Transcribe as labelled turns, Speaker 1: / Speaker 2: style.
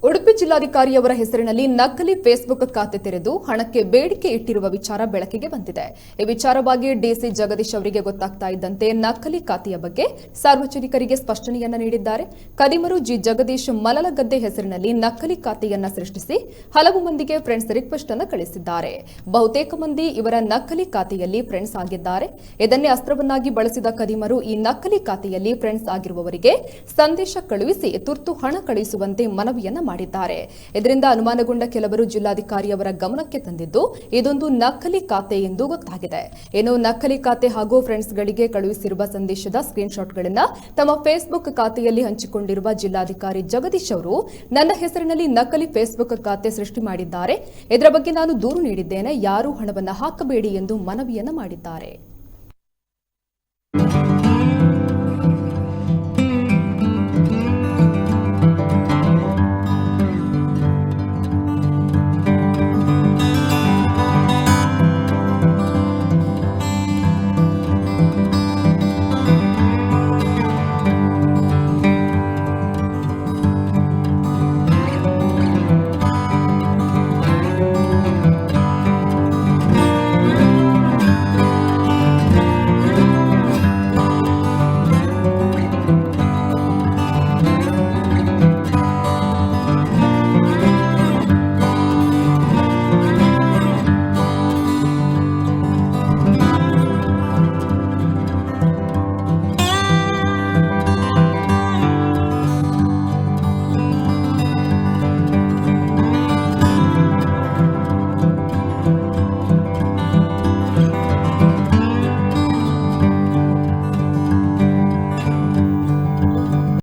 Speaker 1: ಉಡುಪಿ ಜಿಲ್ಲಾಧಿಕಾರಿಯವರ ಹೆಸರಿನಲ್ಲಿ ನಕಲಿ ಫೇಸ್ಬುಕ್ ಖಾತೆ ತೆರೆದು ಹಣಕ್ಕೆ ಬೇಡಿಕೆ ಇಟ್ಟಿರುವ ವಿಚಾರ ಬೆಳಕಿಗೆ ಬಂದಿದೆ. ಈ ವಿಚಾರವಾಗಿ ಡಿಸಿ ಜಗದೀಶ್ ಅವರಿಗೆ ಗೊತ್ತಾಗ್ತಾ ಇದ್ದಂತೆ ನಕಲಿ ಖಾತೆಯ ಬಗ್ಗೆ ಸಾರ್ವಜನಿಕರಿಗೆ ಸ್ಪಷ್ಟನೆಯನ್ನ ನೀಡಿದ್ದಾರೆ. ಕದಿಮರು ಜಿ ಜಗದೀಶ್ ಮಲಲಗದ್ದೆ ಹೆಸರಿನಲ್ಲಿ ನಕಲಿ ಖಾತೆಯನ್ನ ಸೃಷ್ಟಿಸಿ ಹಲವು ಮಂದಿಗೆ ಫ್ರೆಂಡ್ಸ್ ರಿಕ್ವೆಸ್ಟ್ ಅನ್ನು ಕಳಿಸಿದ್ದಾರೆ. ಬಹುತೇಕ ಮಂದಿ ಇವರ ನಕಲಿ ಖಾತೆಯಲ್ಲಿ ಫ್ರೆಂಡ್ಸ್ ಆಗಿದ್ದಾರೆ. ಇದನ್ನೇ ಅಸ್ತ್ರವನ್ನಾಗಿ ಬಳಸಿದ ಕದಿಮರು ಈ ನಕಲಿ ಖಾತೆಯಲ್ಲಿ ಫ್ರೆಂಡ್ಸ್ ಆಗಿರುವವರಿಗೆ ಸಂದೇಶ ಕಳುಹಿಸಿ ತುರ್ತು ಹಣ ಕಳುಹಿಸುವಂತೆ ಮನವಿಯನ್ನ ಮಾಡಿದ್ದಾರೆ. ಇದರಿಂದ ಅನುಮಾನಗೊಂಡ ಕೆಲವರು ಜಿಲ್ಲಾಧಿಕಾರಿಯವರ ಗಮನಕ್ಕೆ ತಂದಿದ್ದು ಇದೊಂದು ನಕಲಿ ಖಾತೆ ಎಂದು ಗೊತ್ತಾಗಿದೆ. ಇನ್ನು ನಕಲಿ ಖಾತೆ ಹಾಗೂ ಫ್ರೆಂಡ್ಸ್ಗಳಿಗೆ ಕಳುಹಿಸಿರುವ ಸಂದೇಶದ ಸ್ಕ್ರೀನ್ಶಾಟ್ಗಳನ್ನು ತಮ್ಮ ಫೇಸ್ಬುಕ್ ಖಾತೆಯಲ್ಲಿ ಹಂಚಿಕೊಂಡಿರುವ ಜಿಲ್ಲಾಧಿಕಾರಿ ಜಗದೀಶ್ ಅವರು ನನ್ನ ಹೆಸರಿನಲ್ಲಿ ನಕಲಿ ಫೇಸ್ಬುಕ್ ಖಾತೆ ಸೃಷ್ಟಿ ಮಾಡಿದ್ದಾರೆ. ಇದರ ಬಗ್ಗೆ ನಾನು ದೂರು ನೀಡಿದ್ದೇನೆ. ಯಾರೂ ಹಣವನ್ನು ಹಾಕಬೇಡಿ ಎಂದು ಮನವಿಯನ್ನ ಮಾಡಿದ್ದಾರೆ.